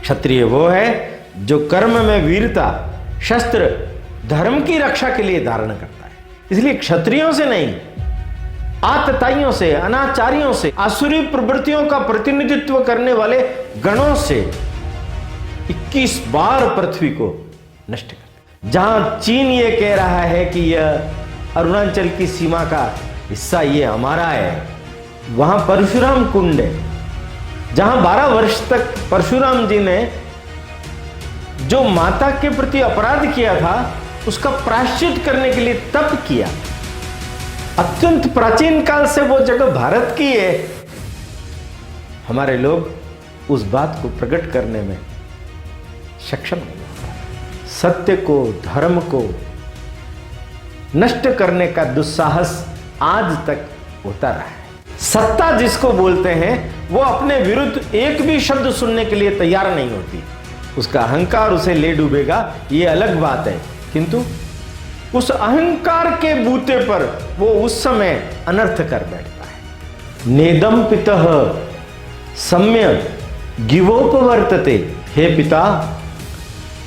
क्षत्रिय वो है जो कर्म में वीरता, शस्त्र, धर्म की रक्षा के लिए धारण करता है। इसलिए क्षत्रियों से नहीं, आतताइयों से, अनाचारियों से, आसुरी प्रवृत्तियों का प्रतिनिधित्व करने वाले गणों से 21 बार पृथ्वी को नष्ट कर। जहां चीन ये कह रहा है कि यह अरुणाचल की सीमा का हिस्सा ये हमारा है, वहां परशुराम कुंड है, जहां 12 वर्ष तक परशुराम जी ने जो माता के प्रति अपराध किया था उसका प्रायश्चित करने के लिए तप किया। अत्यंत प्राचीन काल से वो जगह भारत की है। हमारे लोग उस बात को प्रकट करने में सक्षम नहीं होता। सत्य को, धर्म को नष्ट करने का दुस्साहस आज तक होता रहा है। सत्ता जिसको बोलते हैं वो अपने विरुद्ध एक भी शब्द सुनने के लिए तैयार नहीं होती। उसका अहंकार उसे ले डूबेगा, ये अलग बात है, किंतु उस अहंकार के बूते पर वो उस समय अनर्थ कर बैठता है। नेदम पितः सम्य गिवोपवर्तते। हे पिता,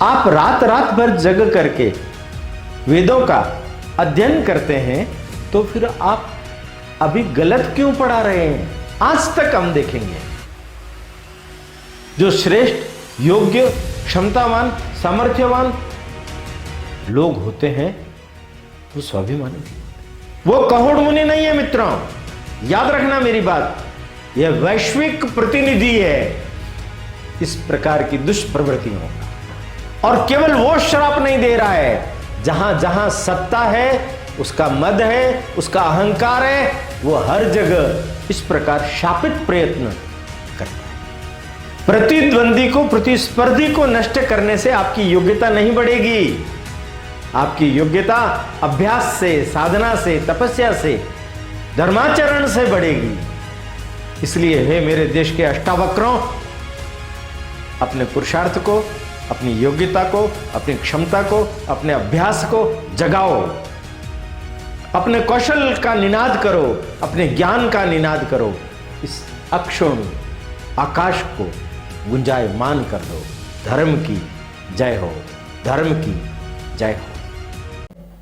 आप रात रात भर जग करके वेदों का अध्ययन करते हैं, तो फिर आप अभी गलत क्यों पढ़ा रहे हैं? आज तक हम देखेंगे जो श्रेष्ठ, योग्य, क्षमतावान, सामर्थ्यवान लोग होते हैं वो स्वाभिमानी, वो कहोड़ मुनि नहीं है मित्रों। याद रखना मेरी बात, यह वैश्विक प्रतिनिधि है इस प्रकार की दुष्प्रवृत्तियों का। और केवल वो श्राप नहीं दे रहा है, जहां जहां सत्ता है, उसका मद है, उसका अहंकार है, वो हर जगह इस प्रकार शापित प्रयत्न करता है। प्रतिद्वंदी को, प्रतिस्पर्धी को नष्ट करने से आपकी योग्यता नहीं बढ़ेगी। आपकी योग्यता अभ्यास से, साधना से, तपस्या से, धर्माचरण से बढ़ेगी। इसलिए हे मेरे देश के अष्टावक्रों, अपने पुरुषार्थ को, अपनी योग्यता को, अपनी क्षमता को, अपने अभ्यास को जगाओ। अपने कौशल का निनाद करो, अपने ज्ञान का निनाद करो। इस अक्षुण आकाश को गुंजायमान कर दो। धर्म की जय हो, धर्म की जय हो।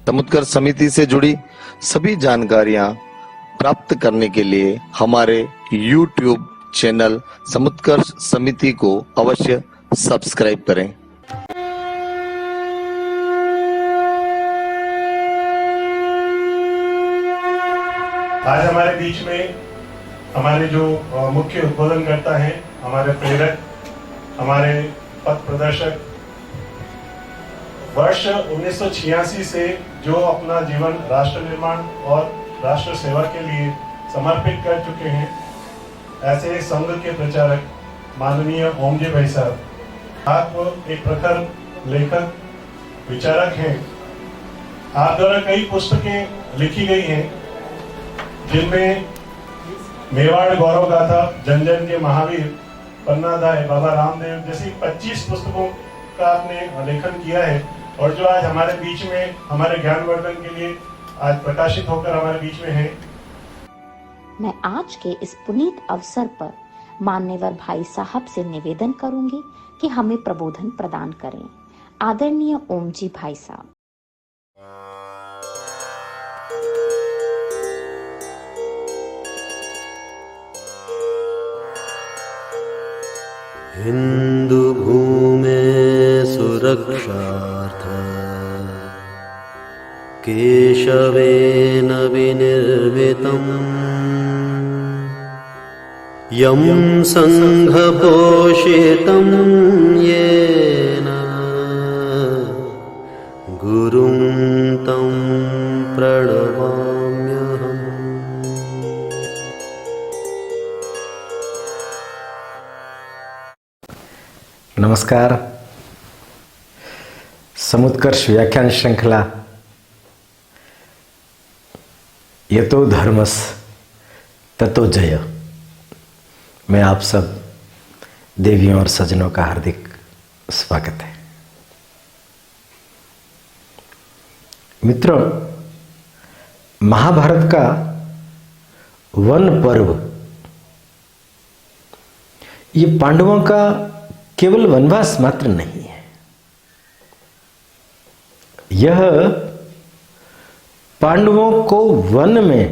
समुत्कर्ष समिति से जुड़ी सभी जानकारियां प्राप्त करने के लिए हमारे YouTube चैनल समुत्कर्ष समिति को अवश्य सब्सक्राइब करें। आज हमारे बीच में हमारे जो मुख्य उद्बोधन करता है, हमारे प्रेरक, हमारे पथ प्रदर्शक, वर्ष 1986 से जो अपना जीवन राष्ट्र निर्माण और राष्ट्र सेवा के लिए समर्पित कर चुके हैं, ऐसे संघ के प्रचारक माननीय ओमजी भाई साहब, आप एक प्रखर लेखक, विचारक हैं। आप द्वारा कई पुस्तकें लिखी गई हैं, जिनमें मेवाड़ गौरव गाथा, जन जन के महावीर, पन्नादाय, बाबा रामदेव जैसी 25 पुस्तकों का आपने लेखन किया है। और जो आज हमारे बीच में हमारे ज्ञानवर्धन के लिए आज प्रकाशित होकर हमारे बीच में है। मैं आज के इस पुनीत अवसर पर मान्यवर भाई साहब से निवेदन करूंगी कि हमें प्रबोधन प्रदान करें। आदरणीय ओमजी भाई साहब। हिंदू भूमे सुरक्षार्थ केशवेन विनिर्मितम् यं संघपोषितं येन गुरुं तं प्रणमाम्यहम्। नमस्कार। समुत्कर्ष व्याख्यान श्रृंखला यतो धर्मस ततो जय में आप सब देवियों और सज्जनों का हार्दिक स्वागत है। मित्रों, महाभारत का वन पर्व ये पांडवों का केवल वनवास मात्र नहीं है, यह पांडवों को वन में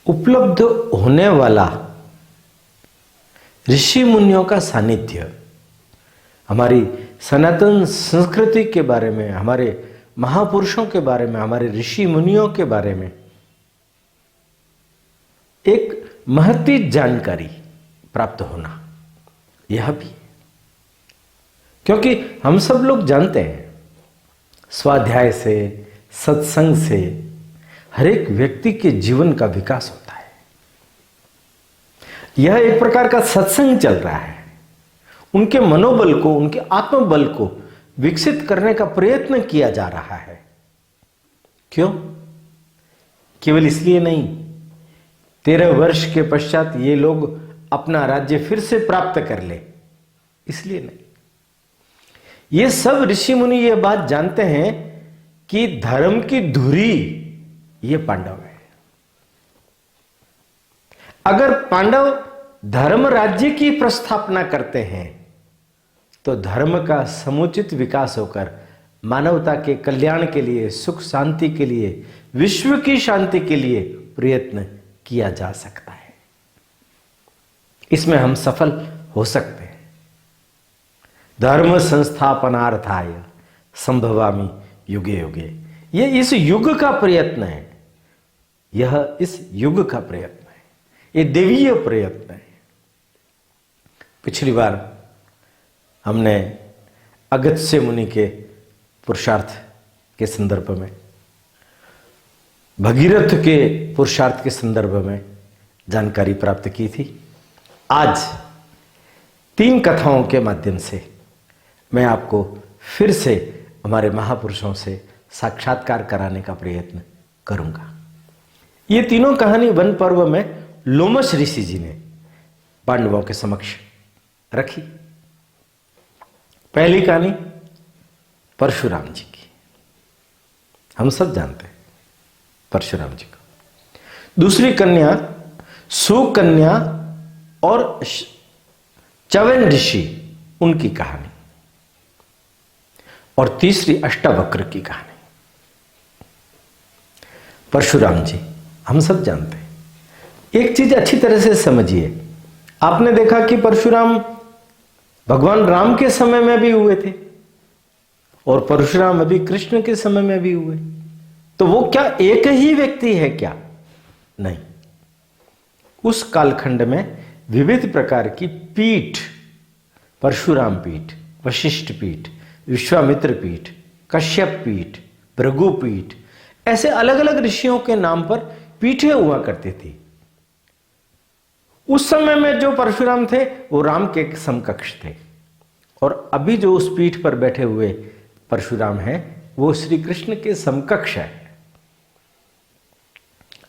उपलब्ध होने वाला ऋषि मुनियों का सानिध्य, हमारी सनातन संस्कृति के बारे में, हमारे महापुरुषों के बारे में, हमारे ऋषि मुनियों के बारे में एक महती जानकारी प्राप्त होना, यह भी। क्योंकि हम सब लोग जानते हैं स्वाध्याय से, सत्संग से हर एक व्यक्ति के जीवन का विकास होता है। यह एक प्रकार का सत्संग चल रहा है, उनके मनोबल को, उनके आत्मबल को विकसित करने का प्रयत्न किया जा रहा है। क्यों? केवल इसलिए नहीं 13 वर्ष के पश्चात ये लोग अपना राज्य फिर से प्राप्त कर ले, इसलिए नहीं। ये सब ऋषि मुनि ये बात जानते हैं कि धर्म की धुरी ये पांडव है। अगर पांडव धर्म राज्य की प्रस्थापना करते हैं तो धर्म का समुचित विकास होकर मानवता के कल्याण के लिए, सुख शांति के लिए, विश्व की शांति के लिए प्रयत्न किया जा सकता है। इसमें हम सफल हो सकते हैं। धर्म संस्थापनार्थाय संभवामि युगे युगे, ये इस युग का प्रयत्न है, यह इस युग का प्रयत्न है, ये देवीय प्रयत्न है। पिछली बार हमने अगस्त्य मुनि के पुरुषार्थ के संदर्भ में, भगीरथ के पुरुषार्थ के संदर्भ में जानकारी प्राप्त की थी। आज 3 कथाओं के माध्यम से मैं आपको फिर से हमारे महापुरुषों से साक्षात्कार कराने का प्रयत्न करूंगा। ये तीनों कहानी वन पर्व में लोमश ऋषि जी ने पांडवों के समक्ष रखी। पहली कहानी परशुराम जी की, हम सब जानते हैं परशुराम जी को। दूसरी कन्या सुकन्या और च्यवन ऋषि, उनकी कहानी। और तीसरी अष्टावक्र की कहानी। परशुराम जी हम सब जानते हैं। एक चीज अच्छी तरह से समझिए, आपने देखा कि परशुराम भगवान राम के समय में भी हुए थे और परशुराम अभी कृष्ण के समय में भी हुए, तो वो क्या एक ही व्यक्ति है क्या? नहीं, उस कालखंड में विविध प्रकार की पीठ, परशुराम पीठ, वशिष्ठ पीठ, विश्वामित्र पीठ, कश्यप पीठ, भृगु पीठ, ऐसे अलग अलग ऋषियों के नाम पर पीठें हुआ करती थी। उस समय में जो परशुराम थे वो राम के समकक्ष थे, और अभी जो उस पीठ पर बैठे हुए परशुराम हैं वो श्री कृष्ण के समकक्ष है।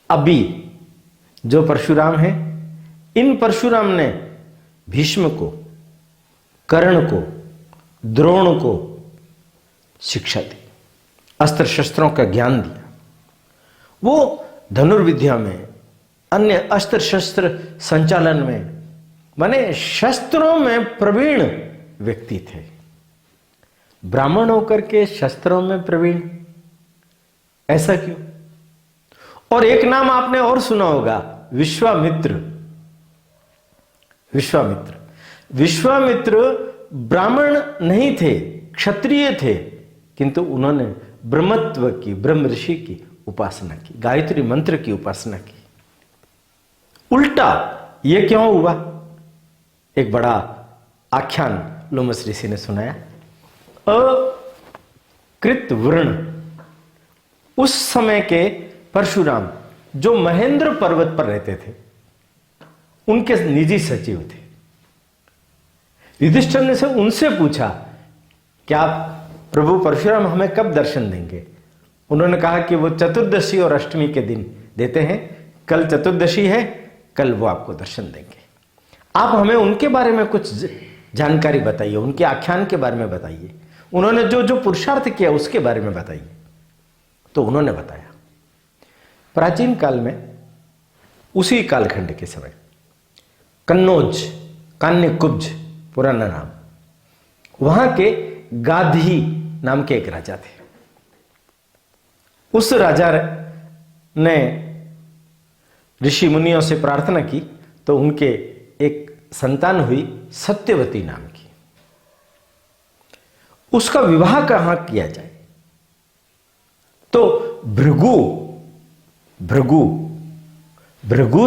अभी जो परशुराम हैं, इन परशुराम ने भीष्म को, कर्ण को, द्रोण को शिक्षा दी, अस्त्र शस्त्रों का ज्ञान दिया। वो धनुर्विद्या में, अन्य अस्त्र शस्त्र संचालन में, माने शस्त्रों में प्रवीण व्यक्ति थे। ब्राह्मण होकर के शस्त्रों में प्रवीण, ऐसा क्यों? और एक नाम आपने और सुना होगा, विश्वामित्र। विश्वामित्र, विश्वामित्र ब्राह्मण नहीं थे, क्षत्रिय थे, किंतु उन्होंने ब्रह्मत्व की, ब्रह्म ऋषि की उपासना की, गायत्री मंत्र की उपासना की। उल्टा ये क्यों हुआ? एक बड़ा आख्यान लोमश ऋषि ने सुनाया। अकृत वर्ण, उस समय के परशुराम जो महेंद्र पर्वत पर रहते थे, उनके निजी सचिव थे। युधिष्ठिर ने से उनसे पूछा कि आप प्रभु परशुराम हमें कब दर्शन देंगे? उन्होंने कहा कि वो चतुर्दशी और अष्टमी के दिन देते हैं, कल चतुर्दशी है, कल वो आपको दर्शन देंगे। आप हमें उनके बारे में कुछ जानकारी बताइए, उनके आख्यान के बारे में बताइए, उन्होंने जो जो पुरुषार्थ किया उसके बारे में बताइए। तो उन्होंने बताया, प्राचीन काल में, उसी कालखंड के समय, कन्नौज, कान्य कुब्ज पुराना नाम, वहां के गाधी नाम के एक राजा थे। उस राजा ने ऋषि मुनियों से प्रार्थना की तो उनके एक संतान हुई सत्यवती नाम की। उसका विवाह कहां किया जाए? तो भृगु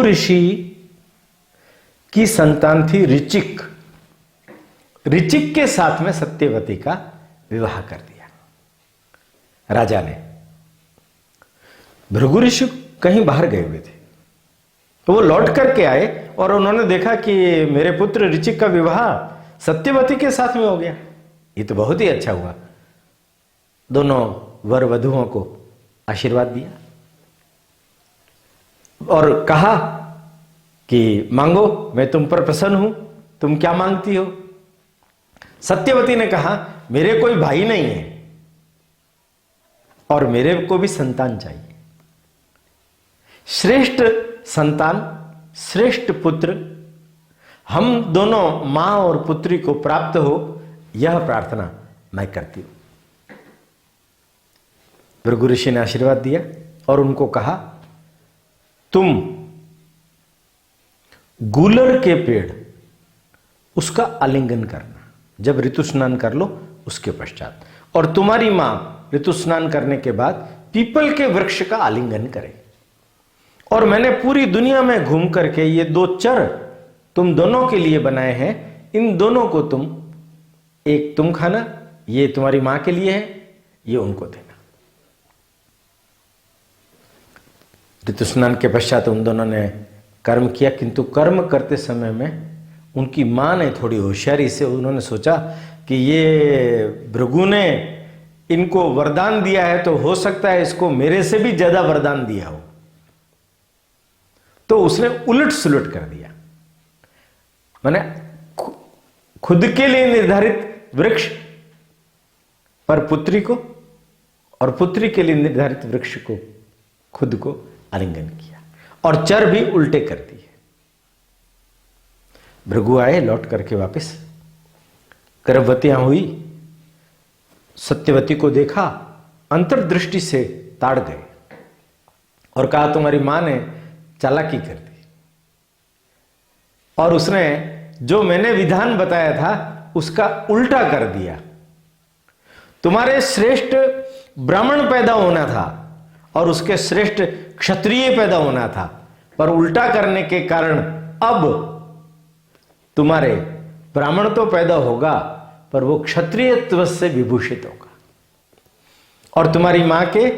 ऋषि की संतान थी ऋचिक। ऋचिक के साथ में सत्यवती का विवाह कर दिया राजा ने। भृगु ऋषि कहीं बाहर गए हुए थे तो वो लौट करके आए और उन्होंने देखा कि मेरे पुत्र ऋचिक का विवाह सत्यवती के साथ में हो गया। ये तो बहुत ही अच्छा हुआ। दोनों वर वधुओं को आशीर्वाद दिया और कहा कि मांगो, मैं तुम पर प्रसन्न हूं, तुम क्या मांगती हो? सत्यवती ने कहा मेरे कोई भाई नहीं है और मेरे को भी संतान चाहिए। श्रेष्ठ संतान, श्रेष्ठ पुत्र, हम दोनों मां और पुत्री को प्राप्त हो, यह प्रार्थना मैं करती हूं। भृगु ऋषि ने आशीर्वाद दिया और उनको कहा तुम गूलर के पेड़ उसका आलिंगन करना जब ऋतु स्नान कर लो उसके पश्चात, और तुम्हारी मां ऋतु स्नान करने के बाद पीपल के वृक्ष का आलिंगन करे। और मैंने पूरी दुनिया में घूम करके ये 2 चर तुम दोनों के लिए बनाए हैं, इन दोनों को तुम, एक तुम खाना, ये तुम्हारी मां के लिए है, ये उनको देना। ऋतु स्नान के पश्चात उन दोनों ने कर्म किया, किंतु कर्म करते समय में उनकी मां ने थोड़ी होशियारी से उन्होंने सोचा कि ये भृगु ने इनको वरदान दिया है तो हो सकता है इसको मेरे से भी ज्यादा वरदान दिया हो। तो उसने उलट सुलट कर दिया, माने खुद के लिए निर्धारित वृक्ष पर पुत्री को और पुत्री के लिए निर्धारित वृक्ष को खुद को आलिंगन किया और चर भी उल्टे कर दिए। भृगु आए लौट करके वापस, गर्भवतियां हुई, सत्यवती को देखा, अंतर्दृष्टि से ताड़ गए और कहा तुम्हारी मां ने चालाकी कर दी और उसने जो मैंने विधान बताया था उसका उल्टा कर दिया। तुम्हारे श्रेष्ठ ब्राह्मण पैदा होना था और उसके श्रेष्ठ क्षत्रिय पैदा होना था, पर उल्टा करने के कारण अब तुम्हारे ब्राह्मण तो पैदा होगा पर वो क्षत्रियत्व से विभूषित होगा, और तुम्हारी मां के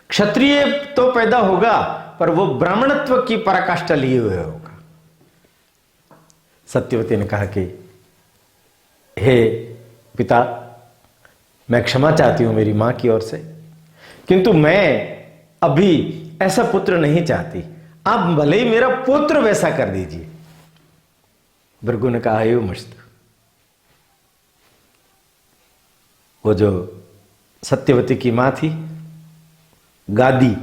क्षत्रिय तो पैदा होगा पर वो ब्राह्मणत्व की पराकाष्ठा लिए हुए होगा। सत्यवती ने कहा कि हे पिता, मैं क्षमा चाहती हूं मेरी मां की ओर से, किंतु मैं अभी ऐसा पुत्र नहीं चाहती, आप भले ही मेरा पुत्र वैसा कर दीजिए। भृगु ने कहा हे मस्त, वो जो सत्यवती की मां थी गादी,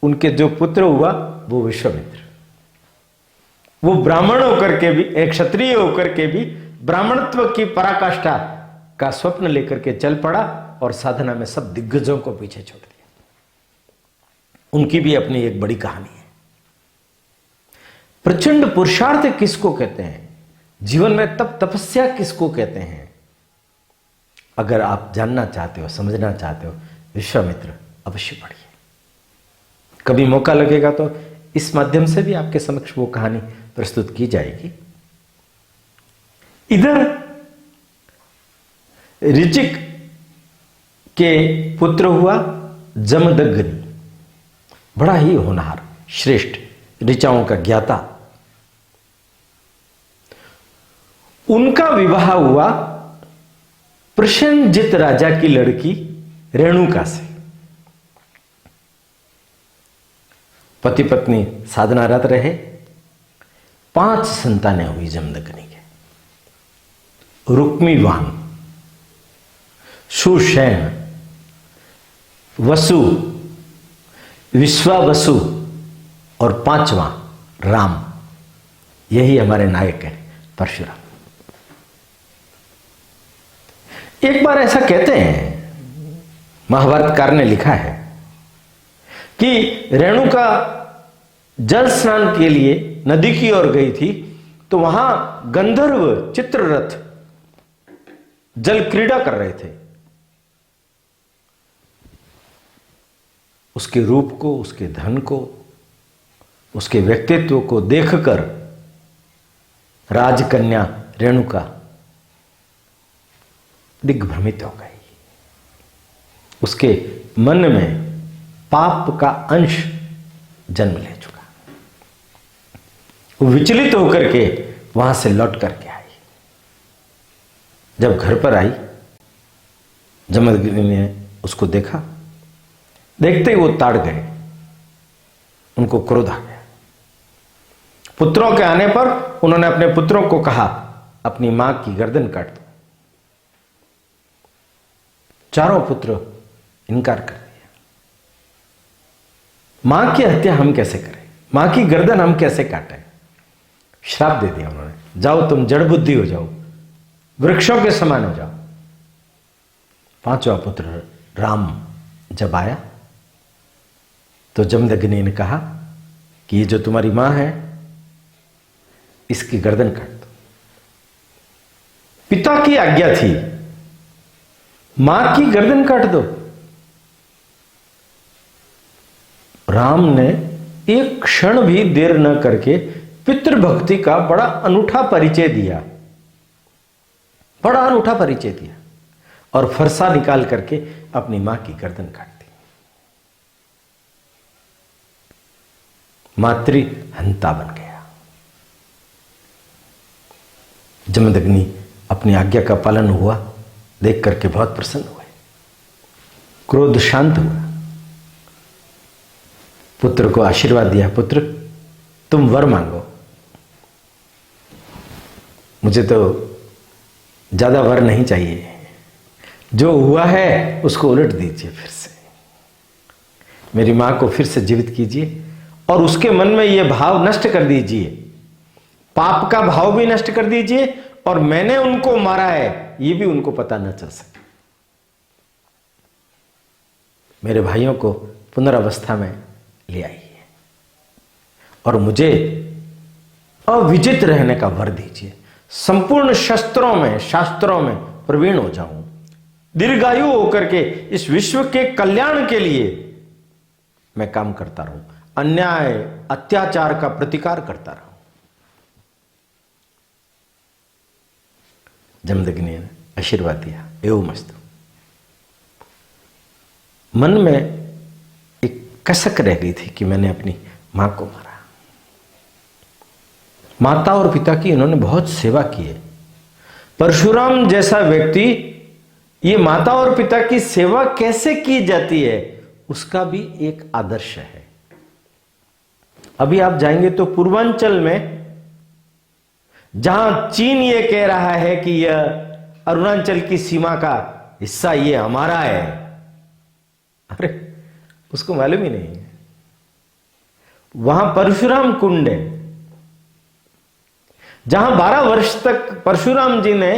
उनके जो पुत्र हुआ वो विश्वामित्र, वो ब्राह्मण होकर के भी, एक क्षत्रिय होकर के भी ब्राह्मणत्व की पराकाष्ठा का स्वप्न लेकर के चल पड़ा और साधना में सब दिग्गजों को पीछे छोड़ दिया। उनकी भी अपनी एक बड़ी कहानी है। प्रचंड पुरुषार्थ किसको कहते हैं, जीवन में तप तपस्या किसको कहते हैं, अगर आप जानना चाहते हो, समझना चाहते हो, विश्वामित्र अवश्य पढ़िए। कभी मौका लगेगा तो इस माध्यम से भी आपके समक्ष वो कहानी प्रस्तुत की जाएगी। इधर ऋचिक के पुत्र हुआ जमदग्नि, बड़ा ही होनहार, श्रेष्ठ, ऋचाओं का ज्ञाता। उनका विवाह हुआ प्रसेनजित राजा की लड़की रेणुका से। पति पत्नी साधनारत रहे, 5 संतानें हुई जमदग्नि के। रुक्मीवान, सुषैण, वसु, विश्वावसु और 5वां राम। यही हमारे नायक हैं परशुराम। एक बार ऐसा कहते हैं, महाभारतकार ने लिखा है कि रेणुका जल स्नान के लिए नदी की ओर गई थी, तो वहां गंधर्व चित्ररथ जल क्रीड़ा कर रहे थे। उसके रूप को, उसके धन को, उसके व्यक्तित्व को देखकर राजकन्या रेणुका दिग्भ्रमित हो गई। उसके मन में पाप का अंश जन्म ले चुका। वो विचलित होकर के वहां से लौट करके आई। जब घर पर आई, जमदग्नि ने उसको देखा। देखते ही वो ताड़ गए, उनको क्रोध आ गया। पुत्रों के आने पर उन्होंने अपने पुत्रों को कहा, अपनी मां की गर्दन काट दो। चारों पुत्र इनकार कर दिया। मां की हत्या हम कैसे करें, मां की गर्दन हम कैसे काटें? श्राप दे दिया उन्होंने, जाओ तुम जड़ बुद्धि हो जाओ, वृक्षों के समान हो जाओ। पांचवा पुत्र राम जब आया तो जमदग्नि ने कहा कि ये जो तुम्हारी मां है, इसकी गर्दन काट दो। पिता की आज्ञा थी, मां की गर्दन काट दो। राम ने एक क्षण भी देर न करके पितृभक्ति का बड़ा अनूठा परिचय दिया, बड़ा अनूठा परिचय दिया, और फरसा निकाल करके अपनी मां की गर्दन काट दी। मातृ हंता बन गया। जमदग्नि अपनी आज्ञा का पालन हुआ देख करके बहुत प्रसन्न हुए, क्रोध शांत हुआ। पुत्र को आशीर्वाद दिया, पुत्र तुम वर मांगो, मुझे तो ज्यादा वर नहीं चाहिए, जो हुआ है उसको उलट दीजिए, फिर से मेरी मां को फिर से जीवित कीजिए और उसके मन में यह भाव नष्ट कर दीजिए, पाप का भाव भी नष्ट कर दीजिए, और मैंने उनको मारा है ये भी उनको पता न चल सके। मेरे भाइयों को पुनर्वस्था में ले आइए और मुझे अविजित रहने का वर दीजिए, संपूर्ण शास्त्रों में प्रवीण हो जाऊं, दीर्घायु होकर के इस विश्व के कल्याण के लिए मैं काम करता रहूं, अन्याय अत्याचार का प्रतिकार करता रहूं। जमदग्नि ने आशीर्वाद दिया, एवं मस्तु। मन में एक कसक रह गई थी कि मैंने अपनी मां को मारा। माता और पिता की इन्होंने बहुत सेवा की है। परशुराम जैसा व्यक्ति ये माता और पिता की सेवा कैसे की जाती है उसका भी एक आदर्श है। अभी आप जाएंगे तो पूर्वांचल में, जहां चीन ये कह रहा है कि यह अरुणाचल की सीमा का हिस्सा ये हमारा है, अरे उसको मालूम ही नहीं है। वहां परशुराम कुंड है, जहां 12 वर्ष तक परशुराम जी ने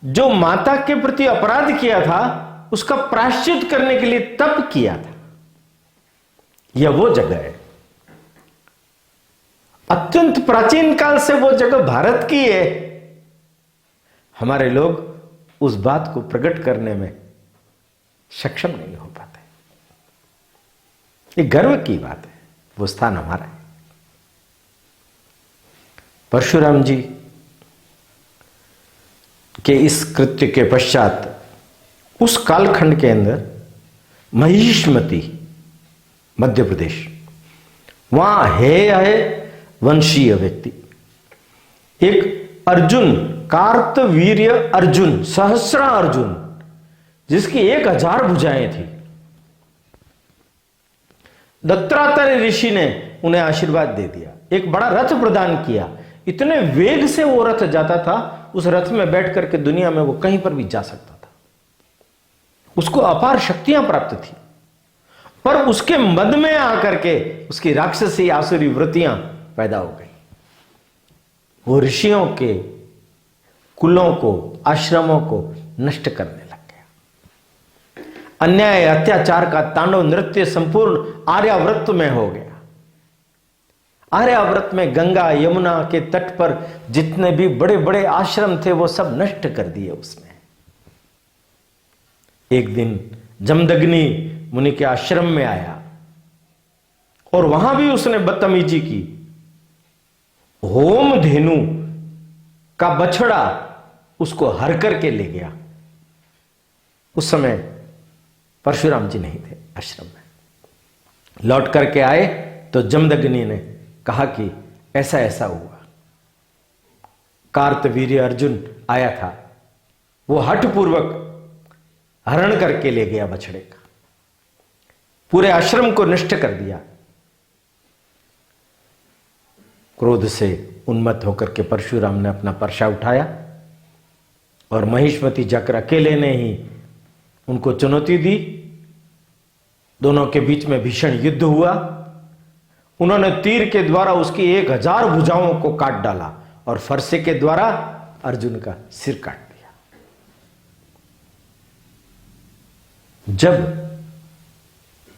जो माता के प्रति अपराध किया था उसका प्रायश्चित करने के लिए तप किया था। यह वो जगह है, अत्यंत प्राचीन काल से वो जगह भारत की है। हमारे लोग उस बात को प्रकट करने में सक्षम नहीं हो पाते। ये गर्व की बात है, वो स्थान हमारा है। परशुराम जी के इस कृत्य के पश्चात उस कालखंड के अंदर महिष्मती, मध्य प्रदेश, वहां है वंशीय व्यक्ति, एक अर्जुन, कार्तवीर्य अर्जुन, सहस्रा अर्जुन, जिसकी 1000 भुजाएं थी। दत्तात्रेय ऋषि ने उन्हें आशीर्वाद दे दिया, एक बड़ा रथ प्रदान किया। इतने वेग से वो रथ जाता था, उस रथ में बैठ करके दुनिया में वो कहीं पर भी जा सकता था। उसको अपार शक्तियां प्राप्त थी, पर उसके मद में आकर के उसकी राक्षसी आसुरी वृत्तियां पैदा हो गई। वो ऋषियों के कुलों को, आश्रमों को नष्ट करने लग गया। अन्याय अत्याचार का तांडव नृत्य संपूर्ण आर्यावर्त में हो गया। आर्यावर्त में गंगा यमुना के तट पर जितने भी बड़े बड़े आश्रम थे वो सब नष्ट कर दिए उसने। एक दिन जमदग्नि मुनि के आश्रम में आया और वहां भी उसने बदतमीजी की। होम धेनु का बछड़ा उसको हर करके ले गया। उस समय परशुराम जी नहीं थे आश्रम में। लौट करके आए तो जमदग्नि ने कहा कि ऐसा ऐसा हुआ। कार्तवीर्य अर्जुन आया था, वो हठपूर्वक हरण करके ले गया बछड़े का, पूरे आश्रम को नष्ट कर दिया। क्रोध से उन्मत्त होकर के परशुराम ने अपना परशा उठाया और महिष्मती जाकर अकेले ने ही उनको चुनौती दी। दोनों के बीच में भीषण युद्ध हुआ। उन्होंने तीर के द्वारा उसकी 1000 भुजाओं को काट डाला और फरसे के द्वारा अर्जुन का सिर काट दिया। जब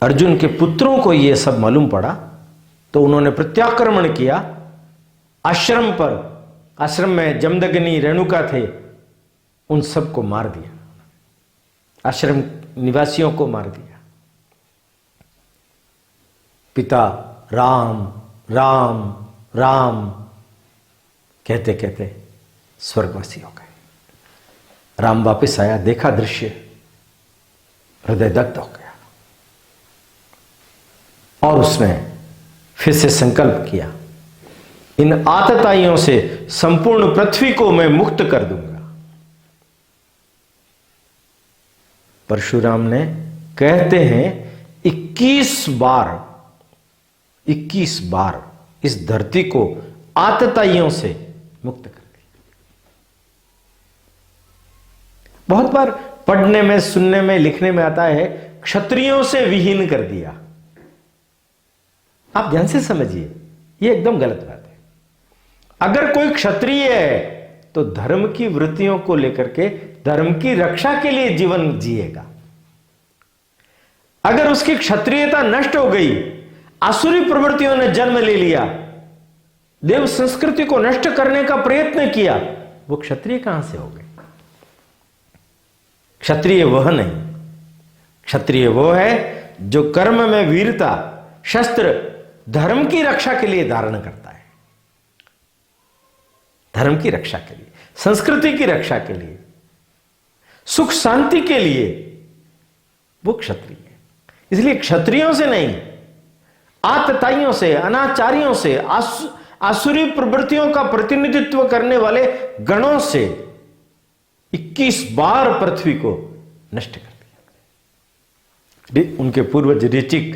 अर्जुन के पुत्रों को यह सब मालूम पड़ा तो उन्होंने प्रत्याक्रमण किया आश्रम पर। आश्रम में जमदग्नि रेणुका थे, उन सबको मार दिया, आश्रम निवासियों को मार दिया। पिता राम राम राम कहते कहते स्वर्गवासी हो गए। राम वापस आया, देखा दृश्य, हृदय दग्ध हो गया और उसने फिर से संकल्प किया, इन आतताइयों से संपूर्ण पृथ्वी को मैं मुक्त कर दूंगा। परशुराम ने कहते हैं 21 बार इस धरती को आतताइयों से मुक्त कर दिया। बहुत बार पढ़ने में, सुनने में, लिखने में आता है क्षत्रियों से विहीन कर दिया। आप ध्यान से समझिए, यह एकदम गलत बात है। अगर कोई क्षत्रिय है तो धर्म की वृत्तियों को लेकर के धर्म की रक्षा के लिए जीवन जिएगा। अगर उसकी क्षत्रियता नष्ट हो गई, आसुरी प्रवृत्तियों ने जन्म ले लिया, देव संस्कृति को नष्ट करने का प्रयत्न किया, वो क्षत्रिय कहां से हो गए? क्षत्रिय वह नहीं, क्षत्रिय वो है जो कर्म में वीरता, शस्त्र, धर्म की रक्षा के लिए धारण करता है। धर्म की रक्षा के लिए, संस्कृति की रक्षा के लिए, सुख शांति के लिए वो क्षत्रिय है। इसलिए क्षत्रियों से नहीं, आतताइयों से, अनाचारियों से, आसुरी प्रवृत्तियों का प्रतिनिधित्व करने वाले गणों से 21 बार पृथ्वी को नष्ट कर दिया। उनके पूर्वज ऋचिक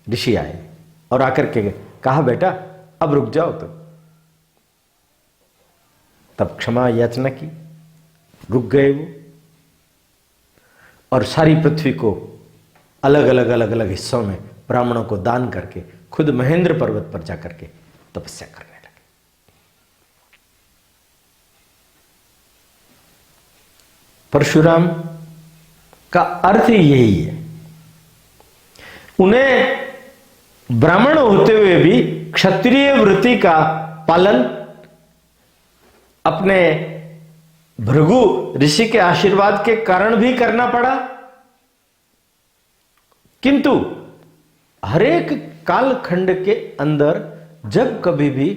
ऋषि आए और आकर के कहा, बेटा अब रुक जाओ। तब क्षमा याचना की, रुक गए वो, और सारी पृथ्वी को अलग अलग हिस्सों में ब्राह्मणों को दान करके खुद महेंद्र पर्वत पर जाकर के तपस्या करने लगे। परशुराम का अर्थ ही यही है। उन्हें ब्राह्मण होते हुए भी क्षत्रिय वृत्ति का पालन अपने भृगु ऋषि के आशीर्वाद के कारण भी करना पड़ा, किंतु हरेक कालखंड के अंदर जब कभी भी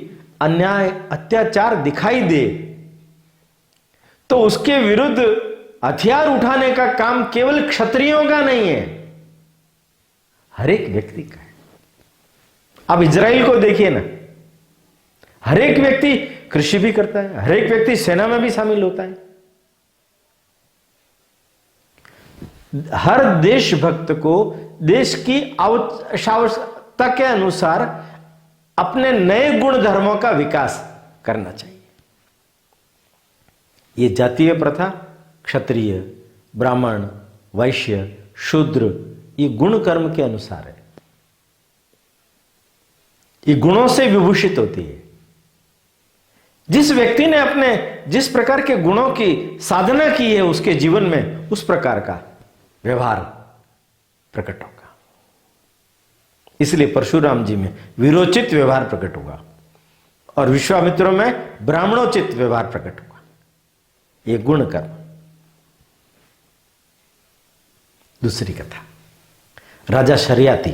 अन्याय अत्याचार दिखाई दे तो उसके विरुद्ध हथियार उठाने का काम केवल क्षत्रियों का नहीं है, हरेक व्यक्ति का है। अब इजराइल को देखिए ना, हरेक व्यक्ति कृषि भी करता है, हरेक व्यक्ति सेना में भी शामिल होता है। हर देशभक्त को देश की आवश्यकता के अनुसार अपने नए गुण धर्मों का विकास करना चाहिए। ये जातीय प्रथा क्षत्रिय, ब्राह्मण, वैश्य, शूद्र, ये गुण कर्म के अनुसार है, ये गुणों से विभूषित होती है। जिस व्यक्ति ने अपने जिस प्रकार के गुणों की साधना की है उसके जीवन में उस प्रकार का व्यवहार प्रकट होगा। इसलिए परशुराम जी में वीरोचित व्यवहार प्रकट होगा और विश्वामित्रों में ब्राह्मणोचित व्यवहार प्रकट होगा। ये गुण कर्म। दूसरी कथा, राजा शरियाती,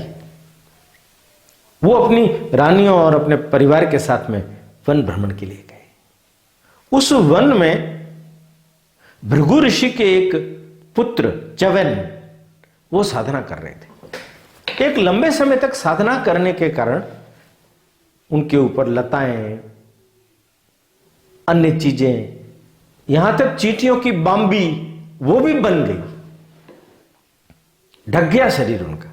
वो अपनी रानियों और अपने परिवार के साथ में वन भ्रमण के लिए गए। उस वन में भृगु ऋषि के एक पुत्र च्यवन वो साधना कर रहे थे। एक लंबे समय तक साधना करने के कारण उनके ऊपर लताएं, अन्य चीजें, यहां तक चींटियों की बाम्बी वो भी बन गई, ढक गया शरीर उनका।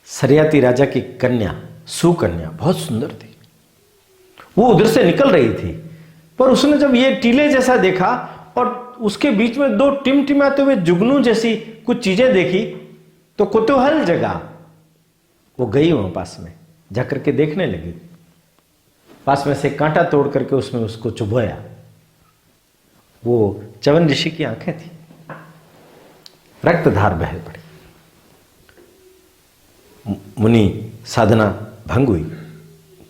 शरियाती राजा की कन्या सुकन्या बहुत सुंदर थी, वो उधर से निकल रही थी, पर उसने जब ये टीले जैसा देखा और उसके बीच में दो टिमटिमाते हुए जुगनू जैसी कुछ चीजें देखी तो कुतूहल जगा। वो गई वहां पास में, जाकर के देखने लगी। पास में से कांटा तोड़ करके उसमें उसको चुभोया। वो च्यवन ऋषि की आंखें थी, रक्तधार बह पड़ी। मुनि साधना भंग हुई,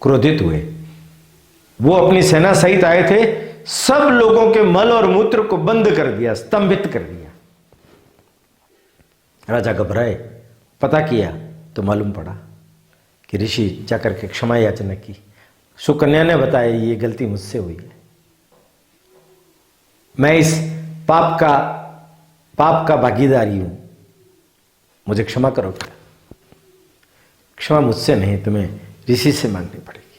क्रोधित हुए। वो अपनी सेना सहित आए थे, सब लोगों के मल और मूत्र को बंद कर दिया, स्तंभित कर दिया। राजा घबराए, पता किया तो मालूम पड़ा कि ऋषि जाकर के क्षमा याचना की। सुकन्या ने बताया ये गलती मुझसे हुई है, मैं इस पाप का भागीदारी हूं, मुझे क्षमा करो। क्षमा मुझसे नहीं, तुम्हें ऋषि से मांगनी पड़ेगी।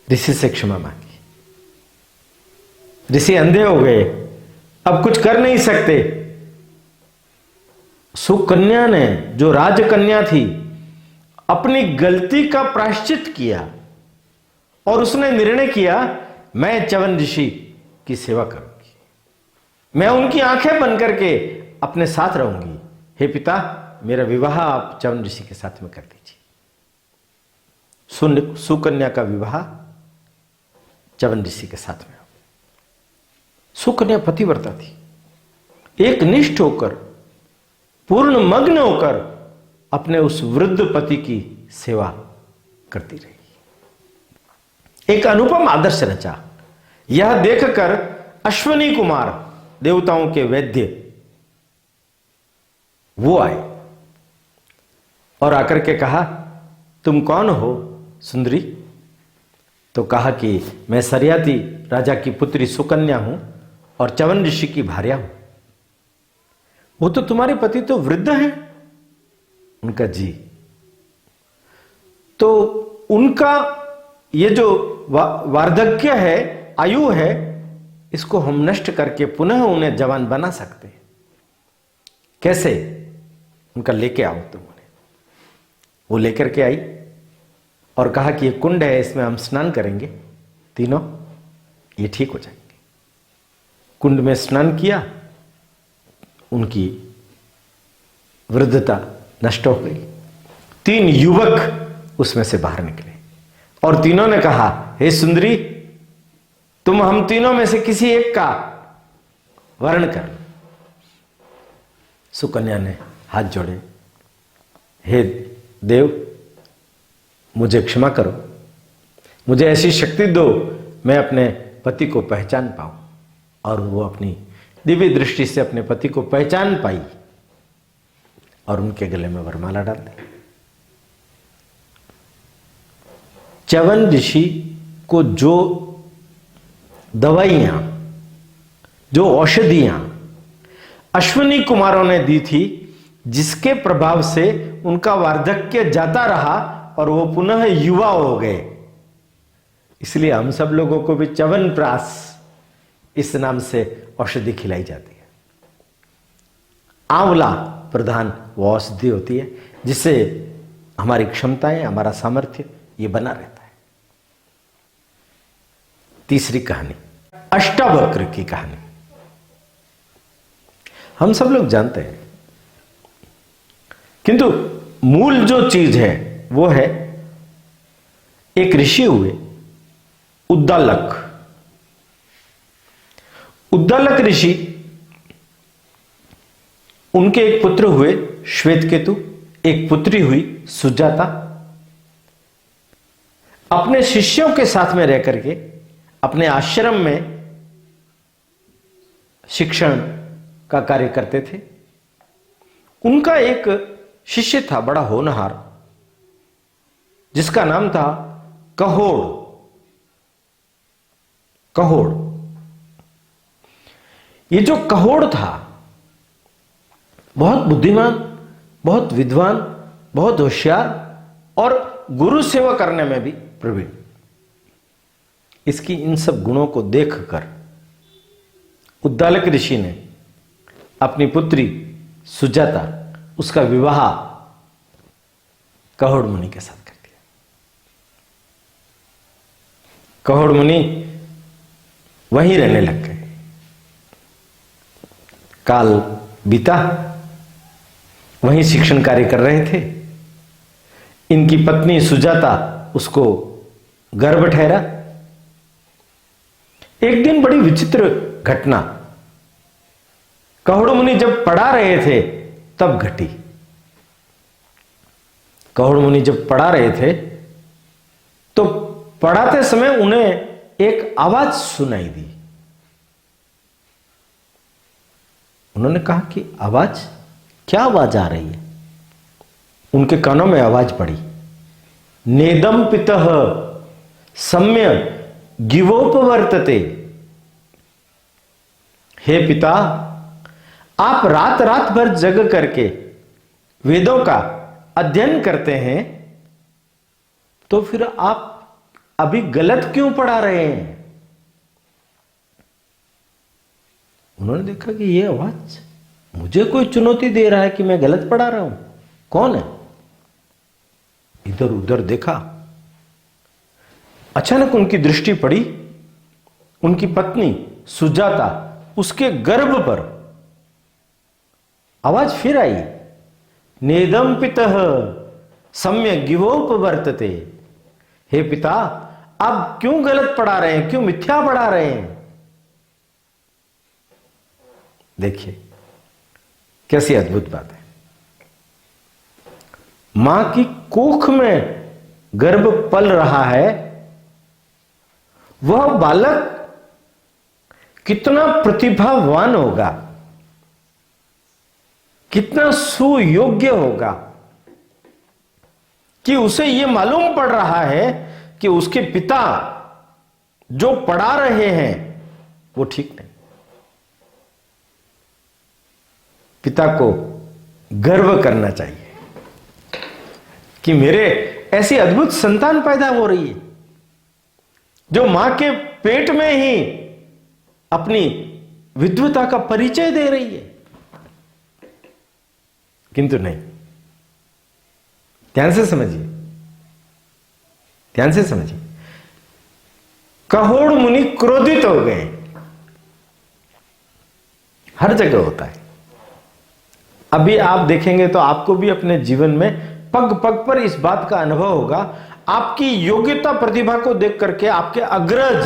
ऋषि से क्षमा मांगी। ऋषि अंधे हो गए, अब कुछ कर नहीं सकते। सुकन्या ने, जो राजकन्या थी, अपनी गलती का प्रायश्चित किया और उसने निर्णय किया मैं च्यवन ऋषि की सेवा करूंगी, मैं उनकी आंखें बंद करके अपने साथ रहूंगी। हे पिता, मेरा विवाह आप च्यवन ऋषि के साथ में कर दीजिए। सुकन्या का विवाह च्यवन ऋषि के साथ में। सुकन्या पतिव्रता थी, एक निष्ठ होकर, पूर्ण मग्न होकर अपने उस वृद्ध पति की सेवा करती रही। एक अनुपम आदर्श रचा। यह देखकर अश्विनी कुमार, देवताओं के वैद्य, वो आए और आकर के कहा तुम कौन हो सुंदरी? तो कहा कि मैं शरियाती राजा की पुत्री सुकन्या हूं और च्यवन ऋषि की भार्या हूं। वो तो तुम्हारे पति तो वृद्ध हैं। उनका जी। तो उनका ये जो वार्धक्य है, आयु है, इसको हम नष्ट करके पुनः उन्हें जवान बना सकते हैं। कैसे? उनका लेके आओ तुम उन्हें। वो लेकर के आई और कहा कि ये कुंड है, इसमें हम स्नान करेंगे तीनों, ये ठीक हो जाएंगे। कुंड में स्नान किया, उनकी वृद्धता नष्ट हो गई। 3 युवक उसमें से बाहर निकले और तीनों ने कहा हे सुंदरी, तुम हम तीनों में से किसी एक का वर्ण कर। सुकन्या ने हाथ जोड़े, हे देव, मुझे क्षमा करो, मुझे ऐसी शक्ति दो मैं अपने पति को पहचान पाऊं। और वो अपनी दिव्य दृष्टि से अपने पति को पहचान पाई और उनके गले में वरमाला डाल दी। च्यवन ऋषि को जो दवाइयां, जो औषधियां अश्विनी कुमारों ने दी थी, जिसके प्रभाव से उनका वार्धक्य जाता रहा और वो पुनः युवा हो गए, इसलिए हम सब लोगों को भी च्यवनप्राश इस नाम से औषधि खिलाई जाती है। आंवला प्रधान वो औषधि होती है जिससे हमारी क्षमताएं, हमारा सामर्थ्य ये बना रहता है। तीसरी कहानी, अष्टावक्र की कहानी। हम सब लोग जानते हैं, किंतु मूल जो चीज है वो है एक ऋषि हुए उद्दालक। उद्दालक ऋषि, उनके एक पुत्र हुए श्वेतकेतु, एक पुत्री हुई सुजाता। अपने शिष्यों के साथ में रह करके अपने आश्रम में शिक्षण का कार्य करते थे। उनका एक शिष्य था बड़ा होनहार, जिसका नाम था कहोड़। कहोड़, ये जो कहोड़ था बहुत बुद्धिमान, बहुत विद्वान, बहुत होशियार और गुरु सेवा करने में भी प्रवीण। इसकी इन सब गुणों को देखकर उद्दालक ऋषि ने अपनी पुत्री सुजाता, उसका विवाह कहोड़ मुनि के साथ कर दिया। कहोड़ मुनि वहीं रहने लग गए। काल बीता, वहीं शिक्षण कार्य कर रहे थे। इनकी पत्नी सुजाता उसको गर्भ ठहरा। एक दिन बड़ी विचित्र घटना कहोड़ मुनि जब पढ़ा रहे थे तब घटी। कहोड़ मुनि जब पढ़ा रहे थे तो पढ़ाते समय उन्हें एक आवाज सुनाई दी। उन्होंने कहा कि आवाज, क्या आवाज आ रही है? उनके कानों में आवाज पड़ी, नेदम पितः सम्य गिवोपवर्तते। हे पिता, आप रात रात भर जग करके वेदों का अध्ययन करते हैं, तो फिर आप अभी गलत क्यों पढ़ा रहे हैं? उन्होंने देखा कि यह आवाज मुझे कोई चुनौती दे रहा है कि मैं गलत पढ़ा रहा हूं। कौन है? इधर उधर देखा। अचानक उनकी दृष्टि पड़ी, उनकी पत्नी सुजाता, उसके गर्भ पर आवाज फिर आई, नेदम पितः सम्यक गिवोपवर्तते। हे पिता, आप क्यों गलत पढ़ा रहे हैं, क्यों मिथ्या पढ़ा रहे हैं? देखिए कैसी अद्भुत बात है। मां की कोख में गर्भ पल रहा है, वह बालक कितना प्रतिभावान होगा, कितना सुयोग्य होगा कि उसे यह मालूम पड़ रहा है कि उसके पिता जो पढ़ा रहे हैं वो ठीक नहीं। पिता को गर्व करना चाहिए कि मेरे ऐसी अद्भुत संतान पैदा हो रही है जो मां के पेट में ही अपनी विद्वता का परिचय दे रही है। किंतु नहीं, ध्यान से समझिए, ध्यान से समझिए। कहोड़ मुनि क्रोधित हो गए। हर जगह होता है। अभी आप देखेंगे तो आपको भी अपने जीवन में पग पग पर इस बात का अनुभव होगा। आपकी योग्यता प्रतिभा को देख करके आपके अग्रज,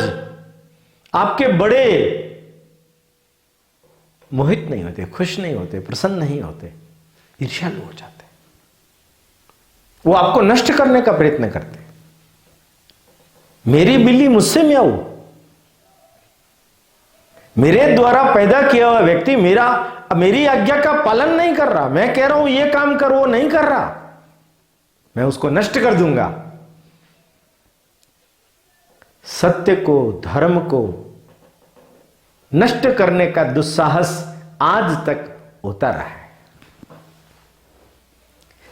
आपके बड़े मोहित नहीं होते, खुश नहीं होते, प्रसन्न नहीं होते, ईर्ष्यालु हो जाते। वो आपको नष्ट करने का प्रयत्न करते। मेरी बिल्ली मुझसे म्याऊ, मेरे द्वारा पैदा किया हुआ व्यक्ति मेरी आज्ञा का पालन नहीं कर रहा। मैं कह रहा हूं यह काम कर, वो नहीं कर रहा, मैं उसको नष्ट कर दूंगा। सत्य को, धर्म को नष्ट करने का दुस्साहस आज तक होता रहा है।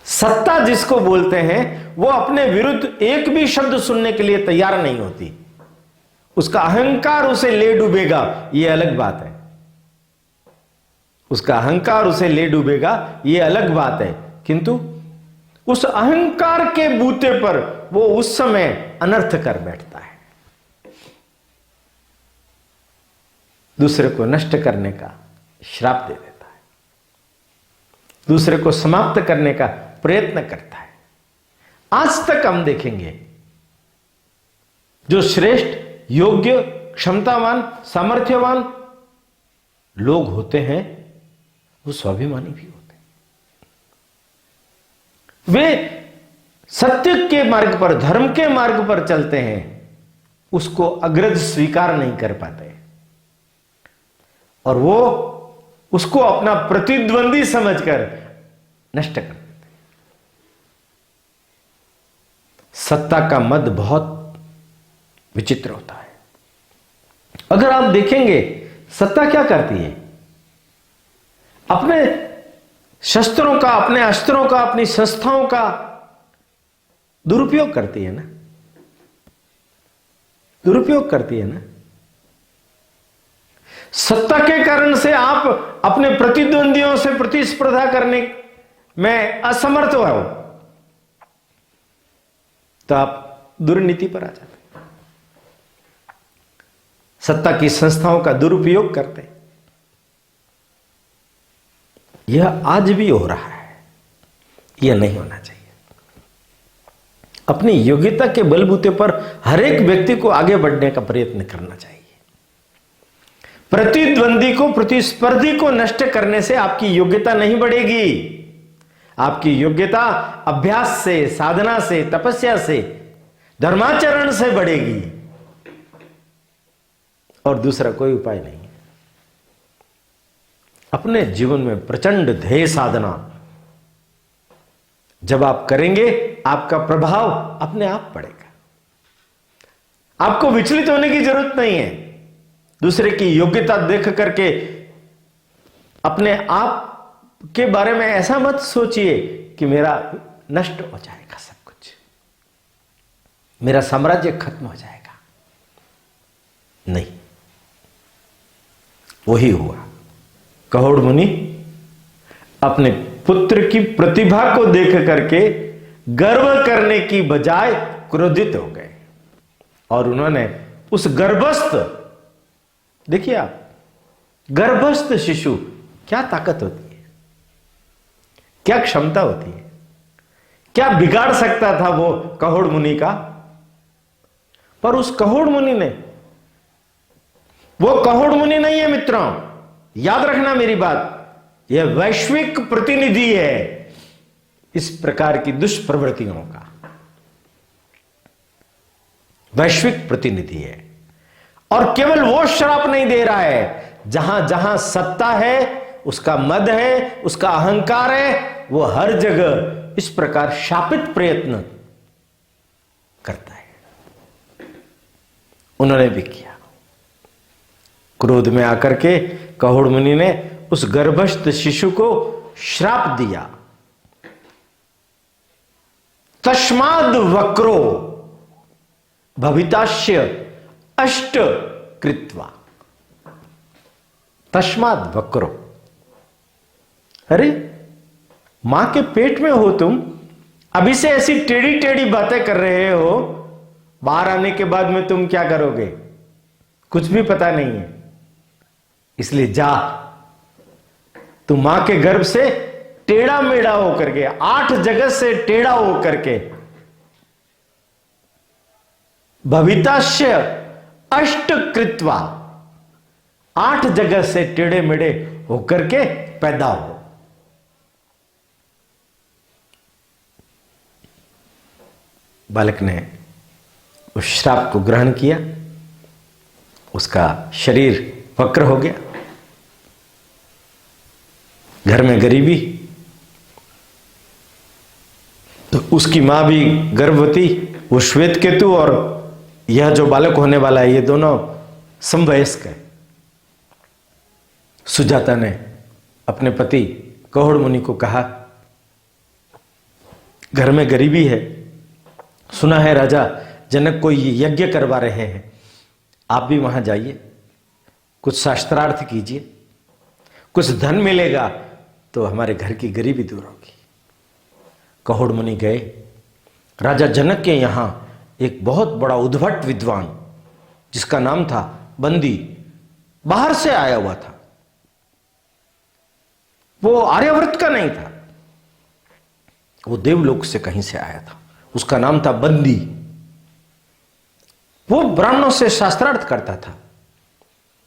सत्ता जिसको बोलते हैं वो अपने विरुद्ध एक भी शब्द सुनने के लिए तैयार नहीं होती। उसका अहंकार उसे ले डूबेगा, यह अलग बात है। उसका अहंकार उसे ले डूबेगा, यह अलग बात है। किंतु उस अहंकार के बूते पर वो उस समय अनर्थ कर बैठता है। दूसरे को नष्ट करने का श्राप दे देता है, दूसरे को समाप्त करने का प्रयत्न करता है। आज तक हम देखेंगे जो श्रेष्ठ, योग्य, क्षमतावान, सामर्थ्यवान लोग होते हैं वो स्वाभिमानी भी होते हैं। वे सत्य के मार्ग पर, धर्म के मार्ग पर चलते हैं, उसको अग्रज स्वीकार नहीं कर पाते और वो उसको अपना प्रतिद्वंदी समझकर नष्ट कर देते। सत्ता का मद बहुत विचित्र होता है। अगर आप देखेंगे सत्ता क्या करती है, अपने शस्त्रों का, अपने अस्त्रों का, अपनी संस्थाओं का दुरुपयोग करती है ना, दुरुपयोग करती है ना। सत्ता के कारण से आप अपने प्रतिद्वंदियों से प्रतिस्पर्धा करने में असमर्थ हो तो आप दुर्नीति पर आ जाते हैं, सत्ता की संस्थाओं का दुरुपयोग करते हैं। यह आज भी हो रहा है, यह नहीं होना चाहिए। अपनी योग्यता के बलबूते पर हर एक व्यक्ति को आगे बढ़ने का प्रयत्न करना चाहिए। प्रतिद्वंदी को, प्रतिस्पर्धी को नष्ट करने से आपकी योग्यता नहीं बढ़ेगी। आपकी योग्यता अभ्यास से, साधना से, तपस्या से, धर्माचरण से बढ़ेगी और दूसरा कोई उपाय नहीं है। अपने जीवन में प्रचंड ध्येय साधना जब आप करेंगे, आपका प्रभाव अपने आप पड़ेगा। आपको विचलित होने की जरूरत नहीं है। दूसरे की योग्यता देख करके अपने आप के बारे में ऐसा मत सोचिए कि मेरा नष्ट हो जाएगा सब कुछ, मेरा साम्राज्य खत्म हो जाएगा। नहीं, वही हुआ। कहोड़ मुनि अपने पुत्र की प्रतिभा को देख करके गर्व करने की बजाय क्रोधित हो गए और उन्होंने उस गर्भस्थ, देखिए आप, गर्भस्थ शिशु, क्या ताकत होती है, क्या क्षमता होती है, क्या बिगाड़ सकता था वो कहोड़ मुनि का। पर उस कहोड़ मुनि ने, वो कहोड़ मुनि नहीं है मित्रों, याद रखना मेरी बात, यह वैश्विक प्रतिनिधि है इस प्रकार की दुष्प्रवृत्तियों का, वैश्विक प्रतिनिधि है। और केवल वो श्राप नहीं दे रहा है, जहां जहां सत्ता है, उसका मद है, उसका अहंकार है, वो हर जगह इस प्रकार शापित प्रयत्न करता है। उन्होंने भी किया। क्रोध में आकर के कहोड़ मुनि ने उस गर्भस्थ शिशु को श्राप दिया, तस्माद् वक्रो भवितास्य अष्ट कृत्वा। तस्माद् वक्रो, अरे मां के पेट में हो तुम, अभी से ऐसी टेढ़ी टेढ़ी बातें कर रहे हो, बाहर आने के बाद में तुम क्या करोगे कुछ भी पता नहीं है। इसलिए जा, तू मां के गर्भ से टेढ़ा मेढ़ा होकर के, 8 जगत से टेढ़ा होकर के, भवितास्य अष्ट कृत्वा, 8 जगह से टेढ़े मेढ़े होकर के पैदा हो। बालक ने उस श्राप को ग्रहण किया, उसका शरीर वक्र हो गया, घर में गरीबी, तो उसकी मां भी गर्भवती, वो श्वेत केतु और यह जो बालक होने वाला है, ये दोनों समवयस्क है। सुजाता ने अपने पति कहोड़ मुनि को कहा, घर में गरीबी है, सुना है राजा जनक कोई यज्ञ करवा रहे हैं, आप भी वहां जाइए, कुछ शास्त्रार्थ कीजिए, कुछ धन मिलेगा तो हमारे घर की गरीबी दूर होगी। कहोड़ मुनि गए। राजा जनक के यहां एक बहुत बड़ा उद्भट विद्वान, जिसका नाम था बंदी, बाहर से आया हुआ था, वो आर्यवर्त का नहीं था, वो देवलोक से कहीं से आया था, उसका नाम था बंदी। वो ब्राह्मणों से शास्त्रार्थ करता था,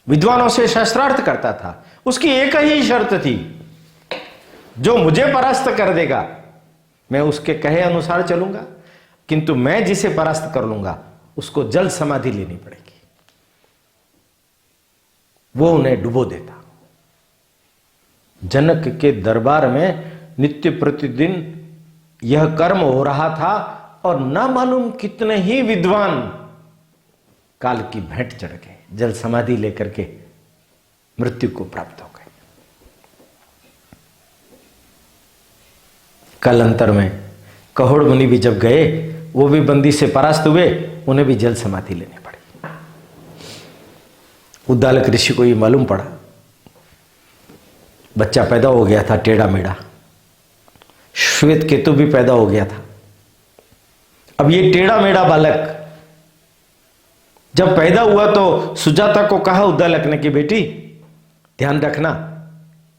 विद्वानों से शास्त्रार्थ करता था। उसकी एक ही शर्त थी, जो मुझे परास्त कर देगा मैं उसके कहे अनुसार चलूंगा, किंतु मैं जिसे परास्त कर लूंगा उसको जल समाधि लेनी पड़ेगी। वो उन्हें डुबो देता। जनक के दरबार में नित्य प्रतिदिन यह कर्म हो रहा था और ना मालूम कितने ही विद्वान काल की भेंट चढ़ गए, जल समाधि लेकर के मृत्यु को प्राप्त हो गए। कल अंतर में कहोड़ मुनि भी जब गए, वो भी बंदी से परास्त हुए, उन्हें भी जल समाधि लेनी पड़ी। उद्दालक ऋषि को ये मालूम पड़ा, बच्चा पैदा हो गया था टेढ़ा मेढ़ा, श्वेत केतु भी पैदा हो गया था। अब ये टेढ़ा मेढ़ा बालक जब पैदा हुआ तो सुजाता को कहा उद्दालक ने कि बेटी ध्यान रखना,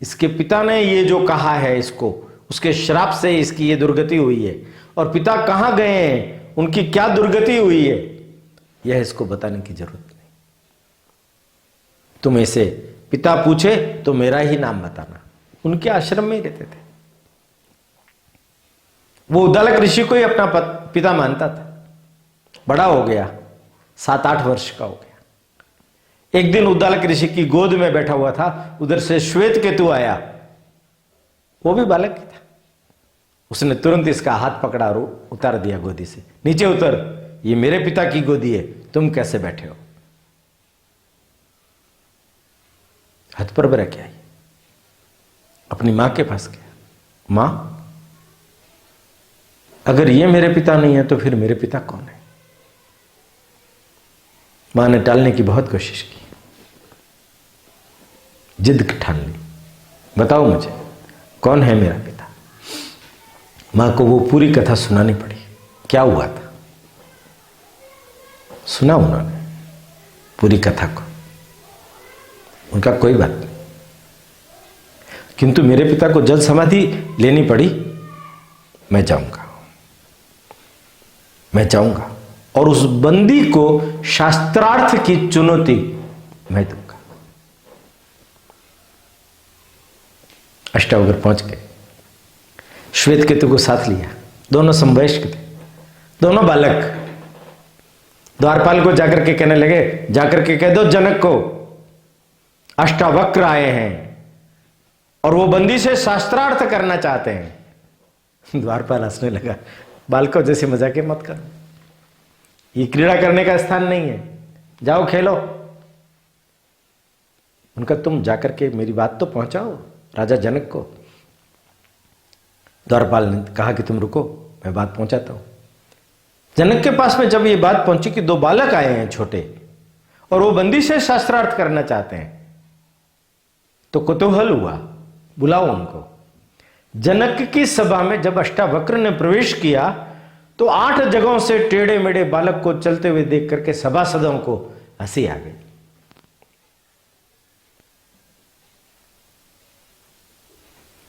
इसके पिता ने ये जो कहा है इसको, उसके श्राप से इसकी ये दुर्गति हुई है, और पिता कहां गए हैं, उनकी क्या दुर्गति हुई है, यह इसको बताने की जरूरत नहीं। तुम ऐसे पिता पूछे तो मेरा ही नाम बताना। उनके आश्रम में ही रहते थे। वो उद्दालक ऋषि को ही अपना पिता मानता था। बड़ा हो गया, 7-8 वर्ष का हो गया। एक दिन उद्दालक ऋषि की गोद में बैठा हुआ था, उधर से श्वेत केतु आया, वो भी बालक ही था। उसने तुरंत इसका हाथ पकड़ा और उतार दिया गोदी से, नीचे उतर, ये मेरे पिता की गोदी है, तुम कैसे बैठे हो। हाथ पर बरा क्या, अपनी मां के पास गया, मां अगर ये मेरे पिता नहीं है तो फिर मेरे पिता कौन है। मां ने टालने की बहुत कोशिश की, जिद ठान ली, बताओ मुझे कौन है मेरा पिता। मां को वो पूरी कथा सुनानी पड़ी, क्या हुआ था। सुना उन्होंने पूरी कथा को। उनका कोई बात नहीं, किंतु मेरे पिता को जल समाधि लेनी पड़ी, मैं जाऊंगा, मैं जाऊंगा, और उस बंदी को शास्त्रार्थ की चुनौती मैं दूंगा। अष्टावक्र पहुंच गए, श्वेत केतु को साथ लिया, दोनों समवयस्क थे, दोनों बालक। द्वारपाल को जाकर के कहने लगे, जाकर के कह दो जनक को अष्टावक्र आए हैं और वो बंदी से शास्त्रार्थ करना चाहते हैं। द्वारपाल हंसने लगा, बालकों जैसे मजाक मत करो, ये क्रीड़ा करने का स्थान नहीं है, जाओ खेलो। उनका तुम जाकर के मेरी बात तो पहुंचाओ राजा जनक को। द्वारपाल ने कहा कि तुम रुको, मैं बात पहुंचाता हूं। जनक के पास में जब ये बात पहुंची कि 2 बालक आए हैं छोटे और वो बंदी से शास्त्रार्थ करना चाहते हैं, तो कुतूहल हुआ, बुलाओ उनको। जनक की सभा में जब अष्टावक्र ने प्रवेश किया तो 8 जगहों से टेढ़े मेढ़े बालक को चलते हुए देख करके सभासदों को हंसी आ गई।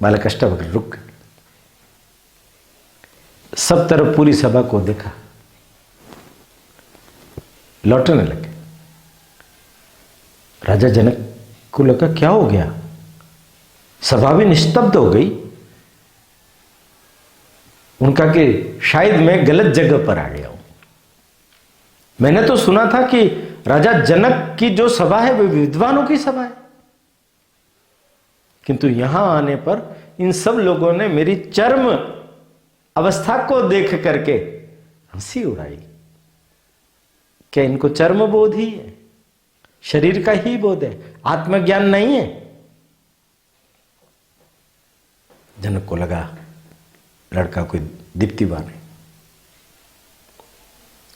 बालक अष्टावक्र रुक गए, सब तरफ पूरी सभा को देखा, लौटने लगे। राजा जनक को लगा क्या हो गया, सभा भी निस्तब्ध हो गई। उनका कि शायद मैं गलत जगह पर आ गया हूं, मैंने तो सुना था कि राजा जनक की जो सभा है वो विद्वानों की सभा है, किंतु यहां आने पर इन सब लोगों ने मेरी चर्म अवस्था को देख करके हंसी उड़ाई। क्या इनको चर्म बोध ही है, शरीर का ही बोध है, आत्मज्ञान नहीं है। जनक को लगा लड़का कोई दीप्तिवान है।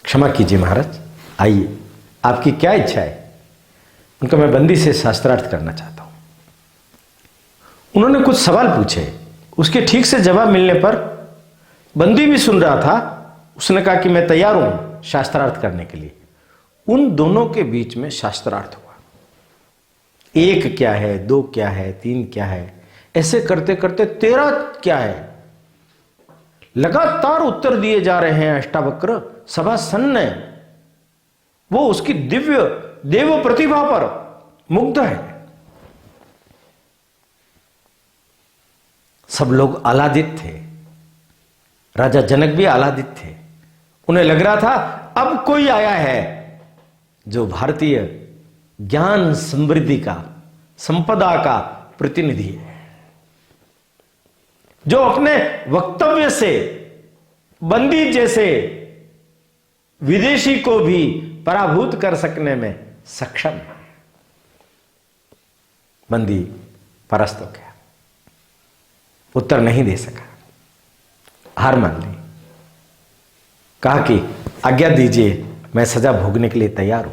क्षमा कीजिए महाराज, आइए, आपकी क्या इच्छा है। उनका मैं बंदी से शास्त्रार्थ करना चाहता हूं। उन्होंने कुछ सवाल पूछे, उसके ठीक से जवाब मिलने पर बंदी भी सुन रहा था, उसने कहा कि मैं तैयार हूं शास्त्रार्थ करने के लिए। उन दोनों के बीच में शास्त्रार्थ हुआ। 1 क्या है, 2 क्या है, 3 क्या है, ऐसे करते करते 13 क्या है, लगातार उत्तर दिए जा रहे हैं अष्टावक्र। सभा सन्न है। वो उसकी दिव्य देव प्रतिभा पर मुग्ध है। सब लोग आह्लादित थे, राजा जनक भी आह्लादित थे। उन्हें लग रहा था अब कोई आया है जो भारतीय ज्ञान समृद्धि का, संपदा का प्रतिनिधि है, जो अपने वक्तव्य से बंदी जैसे विदेशी को भी पराभूत कर सकने में सक्षम है। बंदी परास्त हो गया, उत्तर नहीं दे सका, हार मान ली। कहा कि आज्ञा दीजिए, मैं सजा भोगने के लिए तैयार हूं।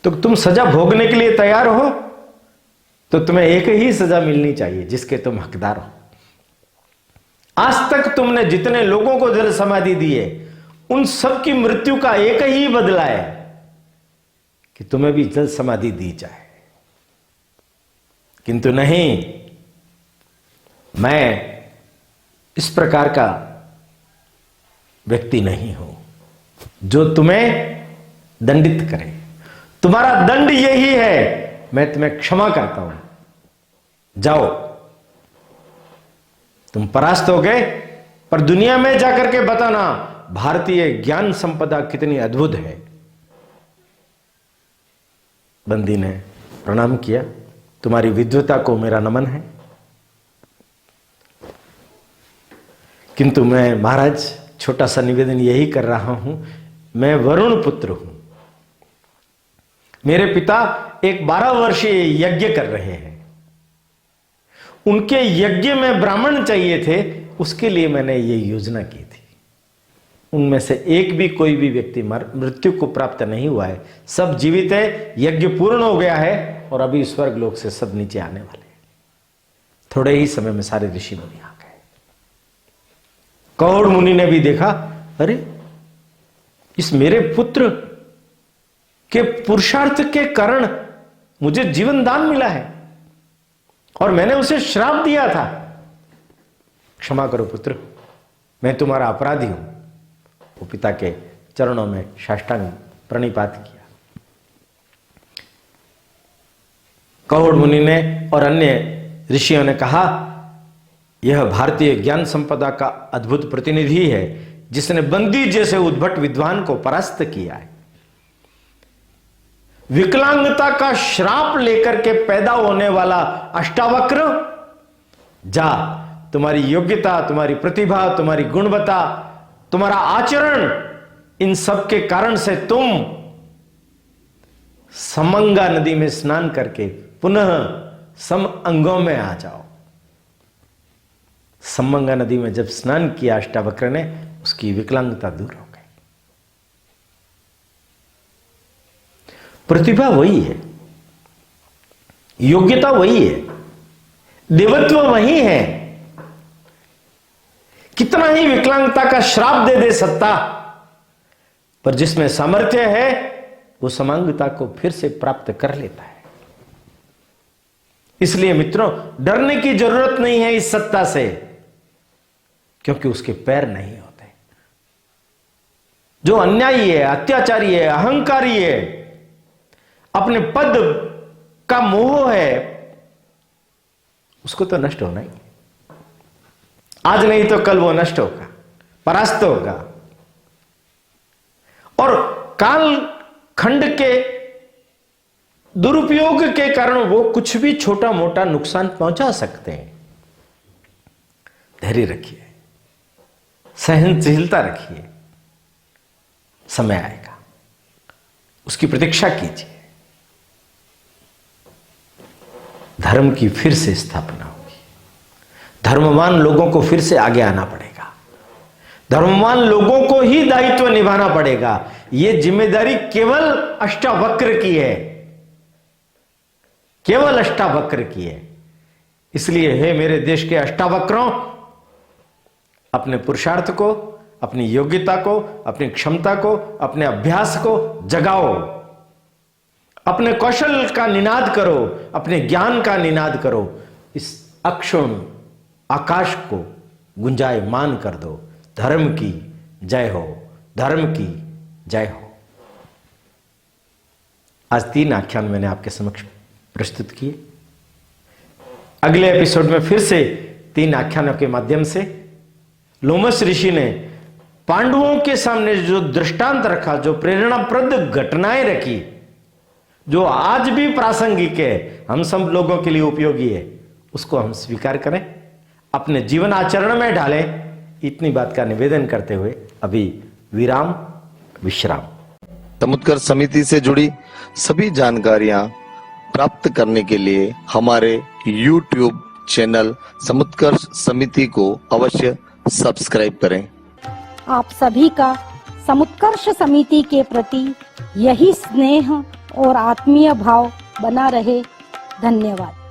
तो तुम सजा भोगने के लिए तैयार हो तो तुम्हें एक ही सजा मिलनी चाहिए जिसके तुम हकदार हो। आज तक तुमने जितने लोगों को जल समाधि दी है उन सब की मृत्यु का एक ही बदला है कि तुम्हें भी जल समाधि दी जाए। किंतु नहीं, मैं इस प्रकार का व्यक्ति नहीं हूं जो तुम्हें दंडित करे। तुम्हारा दंड यही है, मैं तुम्हें क्षमा करता हूं, जाओ। तुम परास्त हो गए, पर दुनिया में जाकर के बताना भारतीय ज्ञान संपदा कितनी अद्भुत है। बंदी ने प्रणाम किया, तुम्हारी विद्वता को मेरा नमन है, किंतु मैं महाराज छोटा सा निवेदन यही कर रहा हूं, मैं वरुण पुत्र हूं। मेरे पिता एक 12 वर्षीय यज्ञ कर रहे हैं, उनके यज्ञ में ब्राह्मण चाहिए थे, उसके लिए मैंने ये योजना की थी। उनमें से एक भी कोई भी व्यक्ति मृत्यु को प्राप्त नहीं हुआ है, सब जीवित है, यज्ञ पूर्ण हो गया है और अभी स्वर्ग लोक से सब नीचे आने वाले हैं। थोड़े ही समय में सारे ऋषि मुनि आ गए। कौड़ मुनि ने भी देखा, अरे इस मेरे पुत्र के पुरुषार्थ के कारण मुझे जीवन दान मिला है और मैंने उसे श्राप दिया था। क्षमा करो पुत्र, मैं तुम्हारा अपराधी हूं। वो पिता के चरणों में साष्टांग प्रणिपात किया। कौड़ मुनि ने और अन्य ऋषियों ने कहा, यह भारतीय ज्ञान संपदा का अद्भुत प्रतिनिधि है जिसने बंदी जैसे उद्भट विद्वान को परास्त किया है। विकलांगता का श्राप लेकर के पैदा होने वाला अष्टावक्र, जा, तुम्हारी योग्यता, तुम्हारी प्रतिभा, तुम्हारी गुणवत्ता, तुम्हारा आचरण, इन सब के कारण से तुम समंगा नदी में स्नान करके पुनः सम अंगों में आ जाओ। समंगा नदी में जब स्नान किया अष्टावक्र ने, उसकी विकलांगता दूर हो गई। प्रतिभा वही है, योग्यता वही है, देवत्व वही है। कितना ही विकलांगता का श्राप दे दे सत्ता, पर जिसमें सामर्थ्य है वो समांगता को फिर से प्राप्त कर लेता है। इसलिए मित्रों, डरने की जरूरत नहीं है इस सत्ता से, क्योंकि उसके पैर नहीं होते। जो अन्यायी है, अत्याचारी है, अहंकारी है, अपने पद का मोह है, उसको तो नष्ट होना ही। आज नहीं तो कल वो नष्ट होगा, परास्त होगा। और काल खंड के दुरुपयोग के कारण वो कुछ भी छोटा मोटा नुकसान पहुंचा सकते हैं। धैर्य रखिए, सहनशीलता रखिए, समय आएगा, उसकी प्रतीक्षा कीजिए। धर्म की फिर से स्थापना होगी, धर्मवान लोगों को फिर से आगे आना पड़ेगा, धर्मवान लोगों को ही दायित्व निभाना पड़ेगा। यह जिम्मेदारी केवल अष्टावक्र की है, केवल अष्टावक्र की है। इसलिए हे मेरे देश के अष्टावक्रों, अपने पुरुषार्थ को, अपनी योग्यता को, अपनी क्षमता को, अपने अभ्यास को जगाओ, अपने कौशल का निनाद करो, अपने ज्ञान का निनाद करो। इस अक्षुण आकाश को गुंजायमान कर दो। धर्म की जय हो, धर्म की जय हो। आज 3 आख्यान मैंने आपके समक्ष प्रस्तुत किए। अगले एपिसोड में फिर से 3 आख्यानों के माध्यम से लोमस ऋषि ने पांडवों के सामने जो दृष्टांत रखा, जो प्रेरणाप्रद घटनाएं रखी, जो आज भी प्रासंगिक है, हम सब लोगों के लिए उपयोगी है, उसको हम स्वीकार करें, अपने जीवन आचरण में डालें। इतनी बात का निवेदन करते हुए अभी विश्राम। समुत्कर्ष समिति से जुड़ी सभी जानकारियां प्राप्त करने के लिए हमारे YouTube चैनल समुत्कर्ष समिति को अवश्य सब्सक्राइब करें। आप सभी का समुत्कर्ष समिति के प्रति यही स्नेह और आत्मीय भाव बना रहे। धन्यवाद।